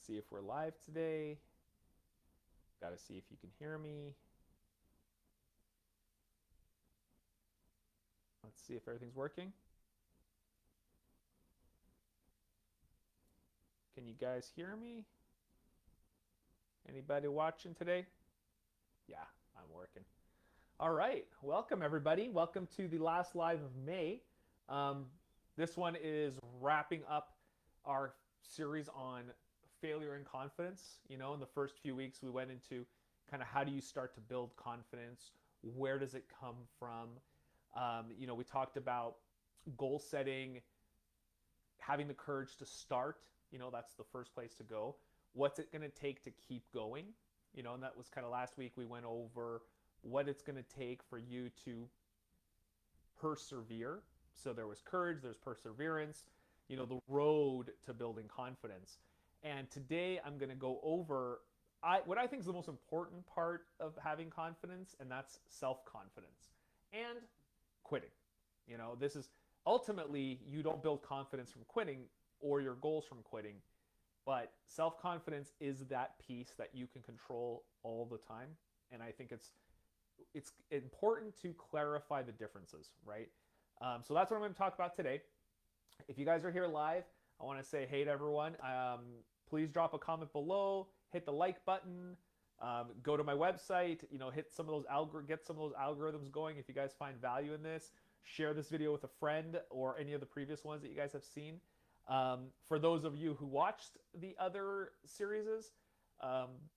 See if we're live today. Got to see if you can hear me. Let's see if everything's working. Can you guys hear me? Anybody watching today? Yeah, I'm working. All right, welcome everybody. Welcome to the last live of May. Um, this one is wrapping up our series on failure and confidence. You know, in the first few weeks, we went into kind of how do you start to build confidence? Where does it come from? We talked about goal setting, having the courage to start. That's the first place to go. What's it going to take to keep going? And that was kind of last week we went over what it's going to take for you to persevere. So there was courage, there's perseverance, the road to building confidence. And today I'm going to go over what I think is the most important part of having confidence, and that's self-confidence and quitting. This is ultimately, you don't build confidence from quitting or your goals from quitting, but self-confidence is that piece that you can control all the time. And I think it's important to clarify the differences, right? So that's what I'm going to talk about today. If you guys are here live, I want to say hey to everyone. Please drop a comment below, hit the like button, go to my website, hit some of those get some of those algorithms going. If you guys find value in this, share this video with a friend or any of the previous ones that you guys have seen. For those of you who watched the other series,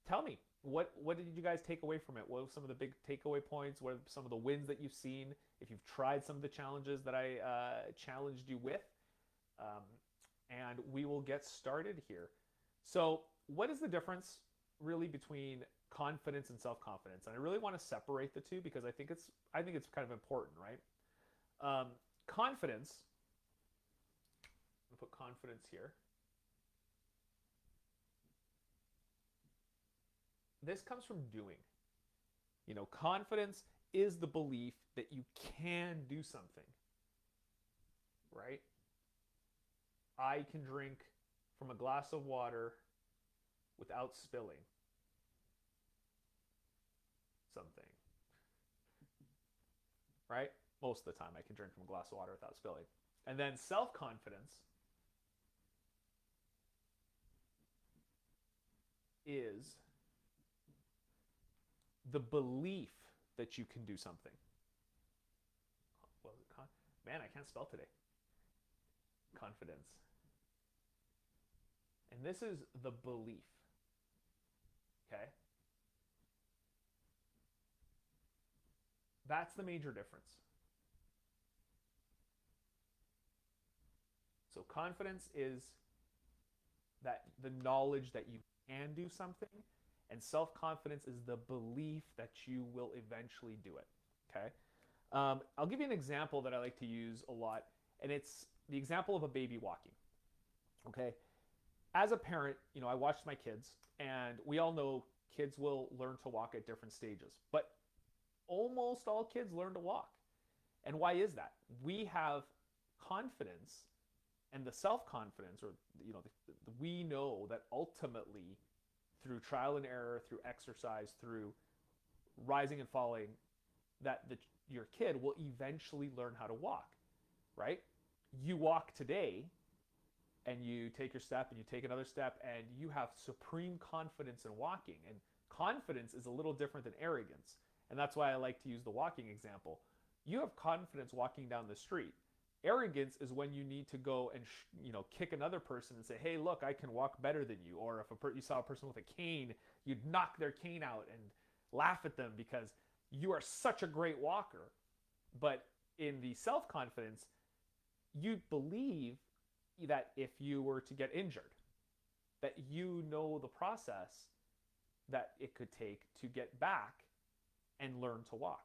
tell me what did you guys take away from it? What were some of the big takeaway points? What are some of the wins that you've seen? If you've tried some of the challenges that I challenged you with, and we will get started here. So, what is the difference really between confidence and self-confidence? And I really want to separate the two because I think it's kind of important, right? Confidence. I'm gonna put confidence here. This comes from doing. Confidence is the belief that you can do something, right? I can drink from a glass of water without spilling something, right? Most of the time, I can drink from a glass of water without spilling. And then self confidence is the belief that you can do something. Was it Man, I can't spell today. Confidence. And this is the belief. Okay? That's the major difference. So confidence is that the knowledge that you can do something, and self-confidence is the belief that you will eventually do it. Okay? I'll give you an example that I like to use a lot, and it's the example of a baby walking. Okay? As a parent, I watched my kids, and we all know kids will learn to walk at different stages, but almost all kids learn to walk. And why is that? We have confidence and the self-confidence, or we know that ultimately through trial and error, through exercise, through rising and falling, that your kid will eventually learn how to walk, right? You walk today and you take your step and you take another step and you have supreme confidence in walking. And confidence is a little different than arrogance. And that's why I like to use the walking example. You have confidence walking down the street. Arrogance is when you need to go and kick another person and say, hey, look, I can walk better than you. Or if you saw a person with a cane, you'd knock their cane out and laugh at them because you are such a great walker. But in the self-confidence, you believe that if you were to get injured, that you know the process that it could take to get back and learn to walk,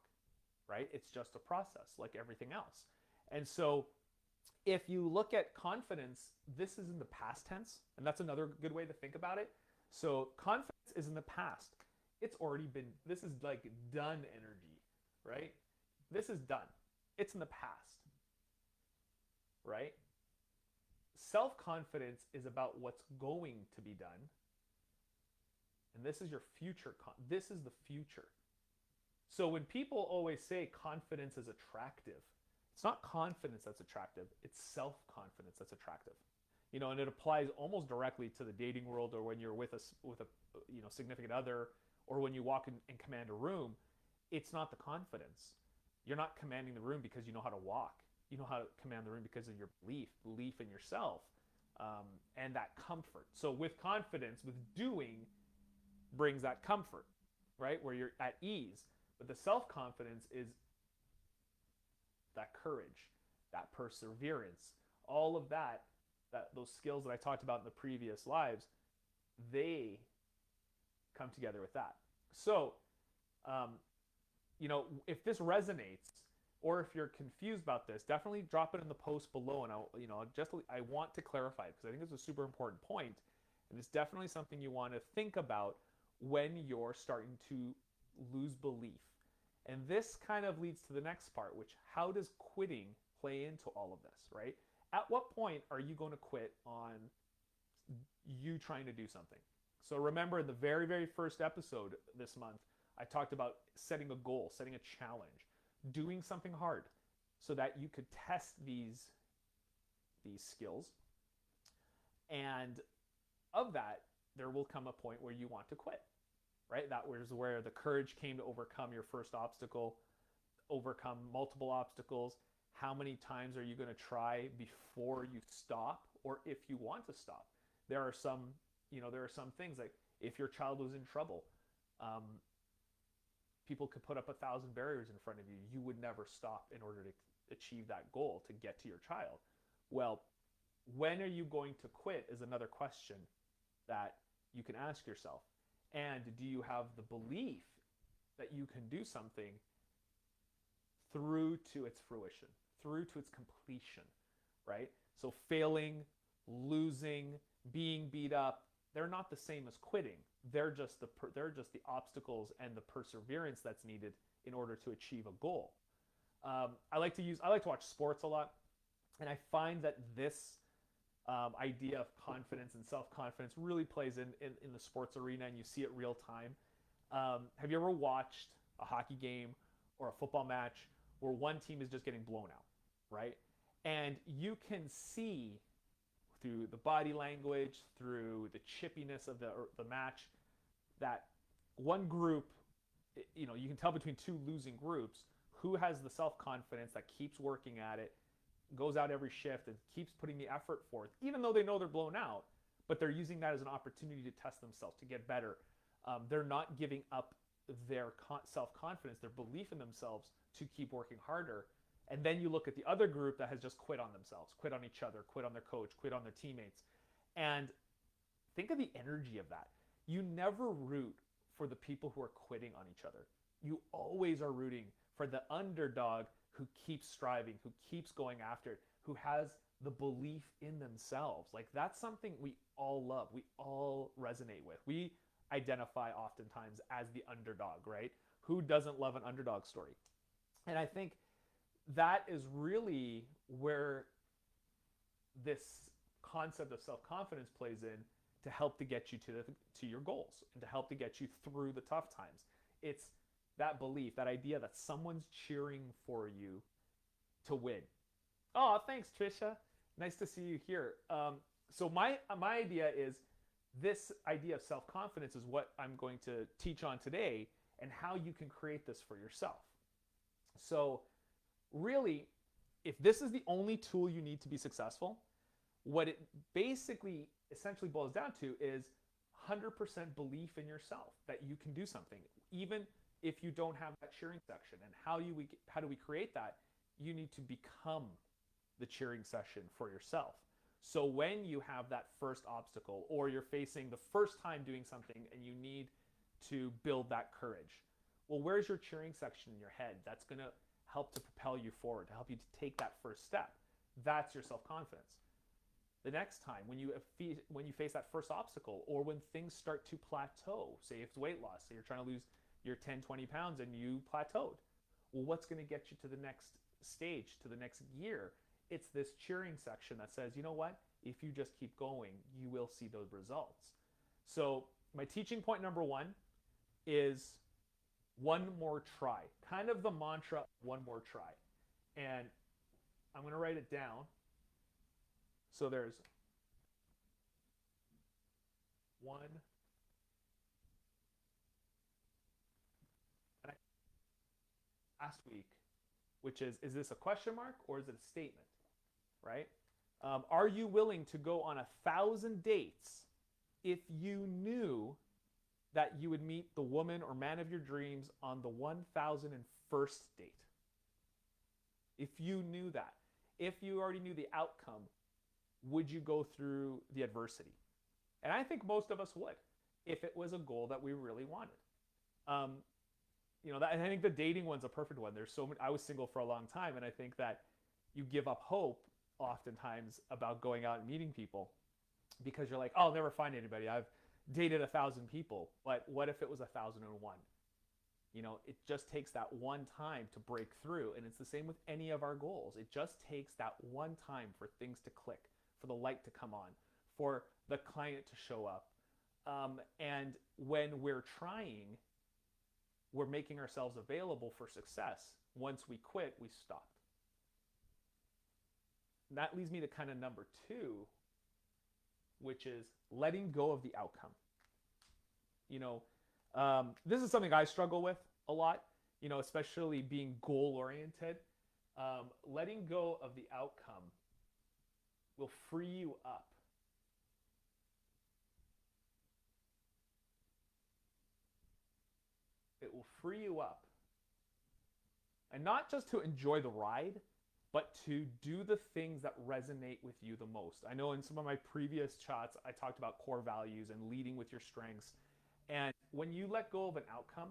right? It's just a process like everything else. And so if you look at confidence, this is in the past tense, and that's another good way to think about it. So confidence is in the past. It's already been, this is like done energy, right? This is done. It's in the past, right? Self-confidence is about what's going to be done. And this is your future. This is the future. So when people always say confidence is attractive, it's not confidence that's attractive, it's self-confidence that's attractive. And it applies almost directly to the dating world, or when you're with a significant other, or when you walk in and command a room. It's not the confidence. You're not commanding the room because you know how to walk. You know how to command the room because of your belief in yourself, and that comfort. So with confidence, with doing, brings that comfort, right? Where you're at ease. But the self-confidence is that courage, that perseverance, all of that those skills that I talked about in the previous lives, they come together with that. So, if this resonates, or if you're confused about this, definitely drop it in the post below, and I want to clarify it because I think it's a super important point, and it's definitely something you want to think about when you're starting to lose belief. And this kind of leads to the next part, which, how does quitting play into all of this, right? At what point are you going to quit on you trying to do something? So remember, in the very, very first episode this month, I talked about setting a goal, setting a challenge, doing something hard so that you could test these skills. And of that, there will come a point where you want to quit, right? That was where the courage came to overcome your first obstacle, overcome multiple obstacles. How many times are you going to try before you stop, or if you want to stop? There are some things, like if your child was in trouble, people could put up 1,000 barriers in front of you. You would never stop in order to achieve that goal, to get to your child. Well, when are you going to quit is another question that you can ask yourself. And do you have the belief that you can do something through to its fruition, through to its completion, right? So failing, losing, being beat up, they're not the same as quitting. They're just the obstacles and the perseverance that's needed in order to achieve a goal. I like to watch sports a lot, and I find that this idea of confidence and self-confidence really plays in the sports arena, and you see it real time. Have you ever watched a hockey game or a football match where one team is just getting blown out, right? And you can see through the body language, through the chippiness of the match, that one group, you can tell between two losing groups who has the self-confidence that keeps working at it, goes out every shift and keeps putting the effort forth, even though they know they're blown out, but they're using that as an opportunity to test themselves, to get better. They're not giving up their self-confidence, their belief in themselves, to keep working harder. And then you look at the other group that has just quit on themselves, quit on each other, quit on their coach, quit on their teammates. And think of the energy of that. You never root for the people who are quitting on each other. You always are rooting for the underdog who keeps striving, who keeps going after it, who has the belief in themselves. Like, that's something we all love, we all resonate with. We identify oftentimes as the underdog, right? Who doesn't love an underdog story? And I think that is really where this concept of self-confidence plays in, to help to get you to your goals and to help to get you through the tough times. It's that belief, that idea that someone's cheering for you to win. Oh, thanks, Trisha. Nice to see you here. So my idea is, this idea of self-confidence is what I'm going to teach on today, and how you can create this for yourself. So really, if this is the only tool you need to be successful, what it basically essentially boils down to is 100% belief in yourself that you can do something, even if you don't have that cheering section. And how do we create that? You need to become the cheering session for yourself. So when you have that first obstacle, or you're facing the first time doing something and you need to build that courage, well, where's your cheering section in your head that's going to help to propel you forward, to help you to take that first step? That's your self-confidence. The next time, when you face that first obstacle, or when things start to plateau, say it's weight loss, say you're trying to lose your 10, 20 pounds and you plateaued. Well, what's going to get you to the next stage, to the next gear? It's this cheering section that says, you know what? If you just keep going, you will see those results. So my teaching point number one is one more try. Kind of the mantra, one more try. And I'm going to write it down. So there's one. And last week, which is this a question mark or is it a statement? Right? Are you willing to go on 1,000 dates if you knew that you would meet the woman or man of your dreams on the 1,001st date? If you knew that, if you already knew the outcome, would you go through the adversity? And I think most of us would, if it was a goal that we really wanted. And I think the dating one's a perfect one. There's so many. I was single for a long time, and I think that you give up hope oftentimes about going out and meeting people because you're like, oh, I'll never find anybody. I've dated 1,000 people, but what if it was 1,001? It just takes that one time to break through, and it's the same with any of our goals. It just takes that one time for things to click, for the light to come on, for the client to show up. And when we're trying, we're making ourselves available for success. Once we quit, we stopped. And that leads me to kind of number two, which is letting go of the outcome. This is something I struggle with a lot, especially being goal-oriented. Letting go of the outcome will free you up. It will free you up. And not just to enjoy the ride, but to do the things that resonate with you the most. I know in some of my previous chats, I talked about core values and leading with your strengths. And when you let go of an outcome,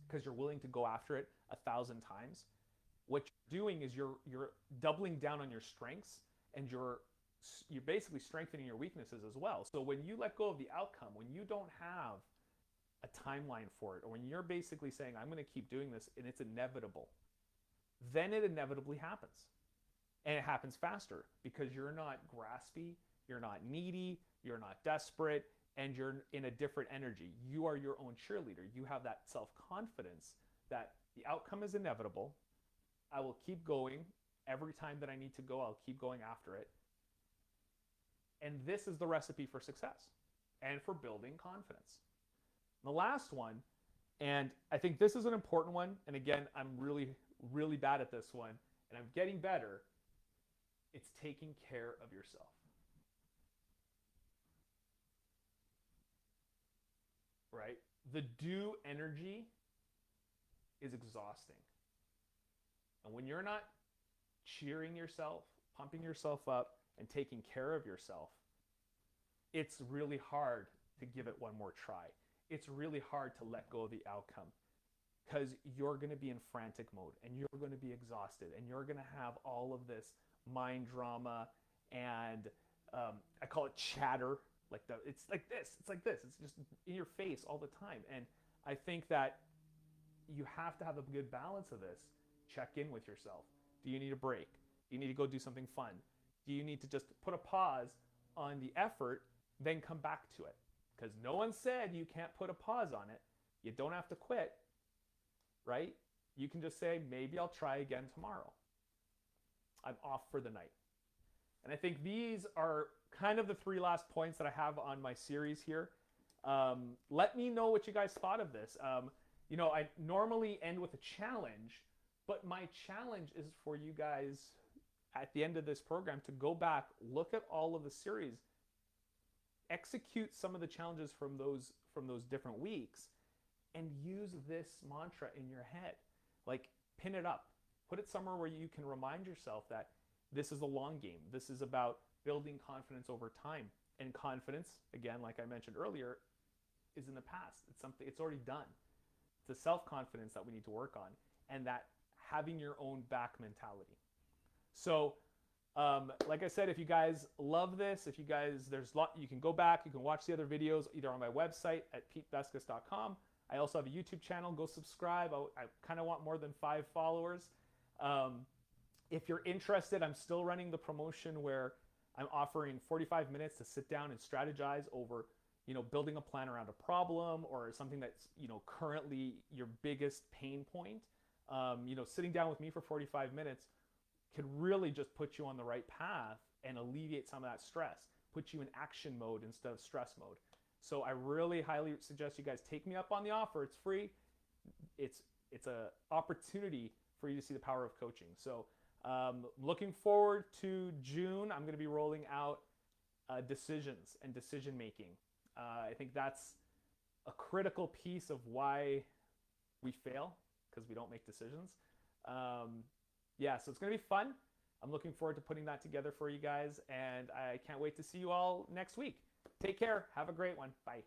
because you're willing to go after it 1,000 times, what you're doing is you're doubling down on your strengths, and you're basically strengthening your weaknesses as well. So when you let go of the outcome, when you don't have a timeline for it, or when you're basically saying, I'm going to keep doing this and it's inevitable, then it inevitably happens. And it happens faster because you're not graspy, you're not needy, you're not desperate, and you're in a different energy. You are your own cheerleader. You have that self-confidence that the outcome is inevitable. I will keep going. Every time that I need to go, I'll keep going after it. And this is the recipe for success and for building confidence. The last one, and I think this is an important one, and again, I'm really, really bad at this one, and I'm getting better. It's taking care of yourself. Right? The do energy is exhausting. And when you're not cheering yourself, pumping yourself up, and taking care of yourself, it's really hard to give it one more try. It's really hard to let go of the outcome because you're going to be in frantic mode and you're going to be exhausted and you're going to have all of this mind drama and I call it chatter. It's like this. It's just in your face all the time. And I think that you have to have a good balance of this. Check in with yourself. Do you need a break? Do you need to go do something fun? Do you need to just put a pause on the effort, then come back to it? Because no one said you can't put a pause on it. You don't have to quit, right? You can just say, maybe I'll try again tomorrow. I'm off for the night. And I think these are kind of the three last points that I have on my series here. Let me know what you guys thought of this. I normally end with a challenge, but my challenge is for you guys at the end of this program to go back, look at all of the series, execute some of the challenges from those different weeks, and use this mantra in your head. Like, pin it up. Put it somewhere where you can remind yourself that this is a long game. This is about building confidence over time. And confidence, again, like I mentioned earlier, is in the past. It's already done. It's the self-confidence that we need to work on, and that having your own back mentality. So, like I said, if you guys love this, you can go back, you can watch the other videos either on my website at peteveskus.com. I also have a YouTube channel. Go subscribe. I kind of want more than 5 followers. If you're interested, I'm still running the promotion where I'm offering 45 minutes to sit down and strategize over building a plan around a problem or something that's, currently your biggest pain point, sitting down with me for 45 minutes could really just put you on the right path and alleviate some of that stress, put you in action mode instead of stress mode. So I really highly suggest you guys take me up on the offer. It's free. It's a opportunity for you to see the power of coaching. So looking forward to June. I'm going to be rolling out decisions and decision making. I think that's a critical piece of why we fail, because we don't make decisions. So it's going to be fun. I'm looking forward to putting that together for you guys, and I can't wait to see you all next week. Take care. Have a great one. Bye.